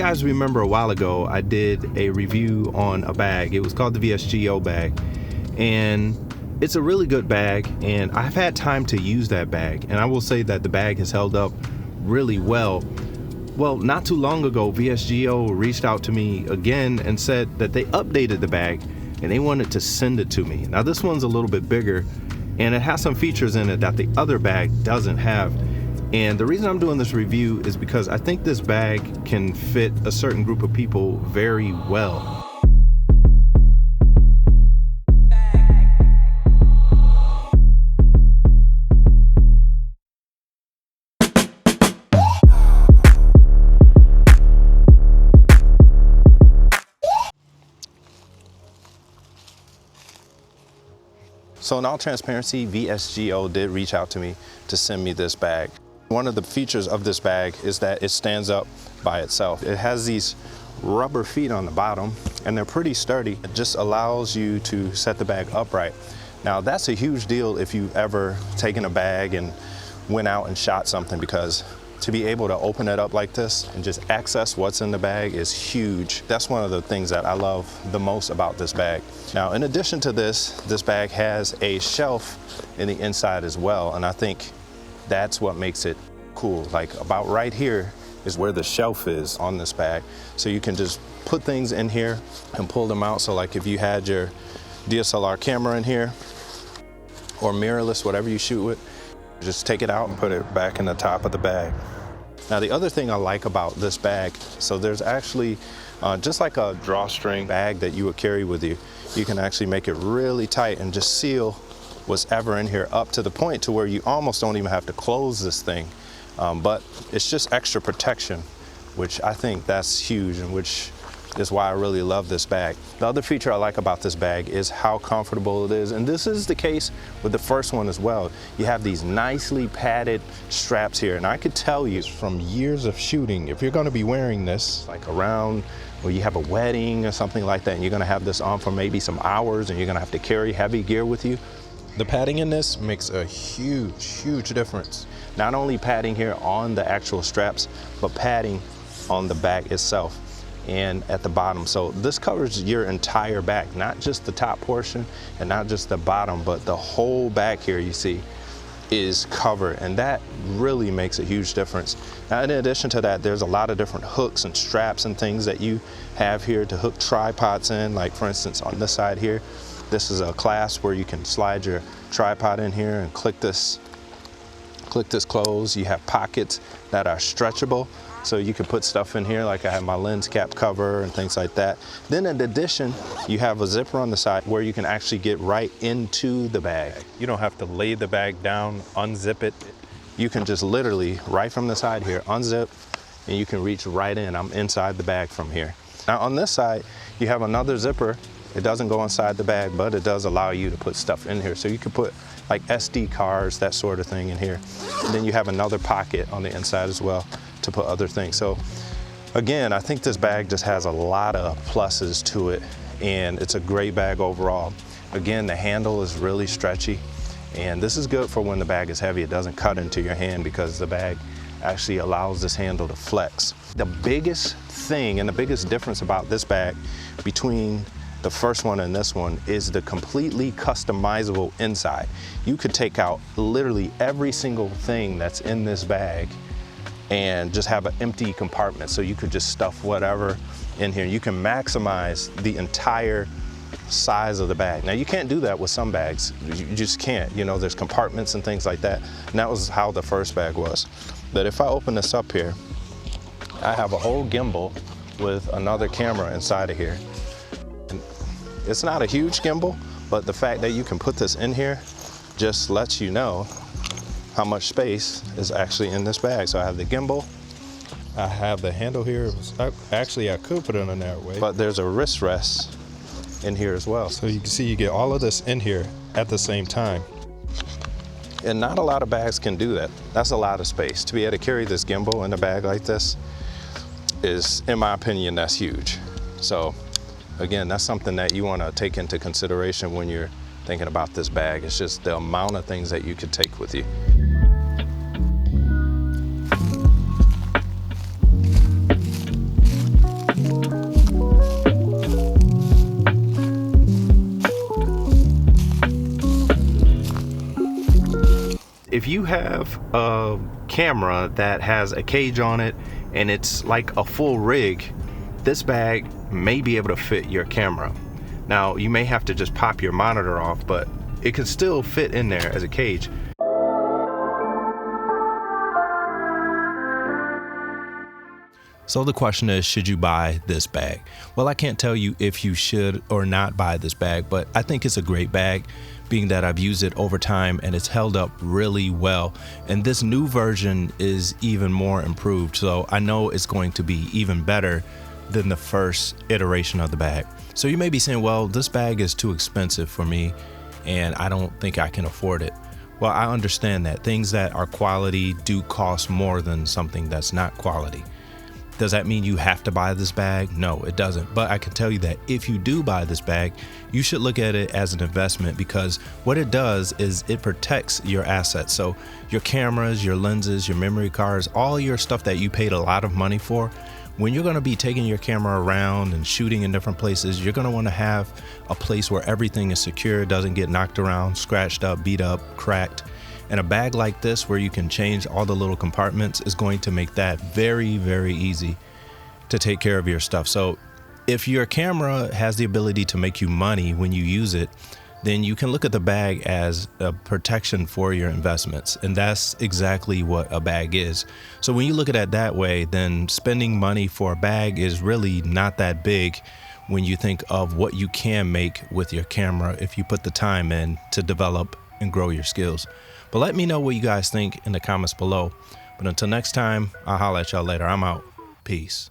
guys remember a while ago, I did a review on a bag. It was called the vsgo bag, and it's a really good bag, and I've had time to use that bag, and I will say that the bag has held up really well. Well, not too long ago, vsgo reached out to me again and said that they updated the bag and they wanted to send it to me. Now this one's a little bit bigger, and it has some features in it that the other bag doesn't have. And the reason I'm doing this review is because I think this bag can fit a certain group of people very well. So in all transparency, vsgo did reach out to me to send me this bag. One of the features of this bag is that it stands up by itself. It has these rubber feet on the bottom, and they're pretty sturdy. It just allows you to set the bag upright. Now that's a huge deal if you've ever taken a bag and went out and shot something, because to be able to open it up like this and just access what's in the bag is huge. That's one of the things that I love the most about this bag. Now, in addition to this bag has a shelf in the inside as well, and I think that's what makes it cool. Like about right here is where the shelf is on this bag. So you can just put things in here and pull them out. So like if you had your DSLR camera in here, or mirrorless, whatever you shoot with, just take it out and put it back in the top of the bag. Now the other thing I like about this bag, so there's actually just like a drawstring bag that you would carry with you. You can actually make it really tight and just seal what's ever in here up to the point to where you almost don't even have to close this thing. But it's just extra protection, which I think that's huge, and which is why I really love this bag. The other feature I like about this bag is how comfortable it is, and this is the case with the first one as well. You have these nicely padded straps here, and I could tell you from years of shooting, if you're gonna be wearing this like around, or you have a wedding or something like that, and you're gonna have this on for maybe some hours, and you're gonna have to carry heavy gear with you, the padding in this makes a huge difference. Not only padding here on the actual straps, but padding on the bag itself and at the bottom. So this covers your entire back, not just the top portion and not just the bottom, but the whole back here you see is covered, and that really makes a huge difference. Now in addition to that, there's a lot of different hooks and straps and things that you have here to hook tripods in. Like for instance on this side here, this is a clasp where you can slide your tripod in here and click this closed. You have pockets that are stretchable, so you can put stuff in here, like I have my lens cap cover and things like that. Then in addition, you have a zipper on the side where you can actually get right into the bag. You don't have to lay the bag down, unzip it. You can just literally, right from the side here, unzip, and you can reach right in. I'm inside the bag from here. Now on this side, you have another zipper. It doesn't go inside the bag, but it does allow you to put stuff in here. So you can put like SD cards, that sort of thing in here. And then you have another pocket on the inside as well to put other things. So again, I think this bag just has a lot of pluses to it, and it's a great bag overall. Again, the handle is really stretchy, and this is good for when the bag is heavy. It doesn't cut into your hand because the bag actually allows this handle to flex. The biggest thing and the biggest difference about this bag between the first one and this one is the completely customizable inside. You could take out literally every single thing that's in this bag and just have an empty compartment, so you could just stuff whatever in here. You can maximize the entire size of the bag. Now you can't do that with some bags. You just can't. You know, there's compartments and things like that. And that was how the first bag was. But if I open this up here, I have a whole gimbal with another camera inside of here. And it's not a huge gimbal, but the fact that you can put this in here just lets you know how much space is actually in this bag. So I have the gimbal, I have the handle here. Actually, I could put it in that way, but there's a wrist rest in here as well. So you can see you get all of this in here at the same time. And not a lot of bags can do that. That's a lot of space. To be able to carry this gimbal in a bag like this is, in my opinion, that's huge. So again, that's something that you want to take into consideration when you're thinking about this bag. It's just the amount of things that you could take with you. if you have a camera that has a cage on it and it's like a full rig, this bag may be able to fit your camera. Now, you may have to just pop your monitor off, but it can still fit in there as a cage. So the question is, should you buy this bag? Well, I can't tell you if you should or not buy this bag, but I think it's a great bag, being that I've used it over time and it's held up really well. And this new version is even more improved, so I know it's going to be even better than the first iteration of the bag. So you may be saying, well, this bag is too expensive for me and I don't think I can afford it. Well, I understand that. Things that are quality do cost more than something that's not quality. Does that mean you have to buy this bag? No, it doesn't. But I can tell you that if you do buy this bag, you should look at it as an investment, because what it does is it protects your assets. So your cameras, your lenses, your memory cards, all your stuff that you paid a lot of money for, when you're going to be taking your camera around and shooting in different places, you're going to want to have a place where everything is secure, doesn't get knocked around, scratched up, beat up, cracked. And a bag like this, where you can change all the little compartments, is going to make that very, very easy to take care of your stuff. So if your camera has the ability to make you money when you use it, then you can look at the bag as a protection for your investments. And that's exactly what a bag is. So when you look at it that way, then spending money for a bag is really not that big when you think of what you can make with your camera if you put the time in to develop and grow your skills. But let me know what you guys think in the comments below. But until next time, I'll holler at y'all later. I'm out. Peace.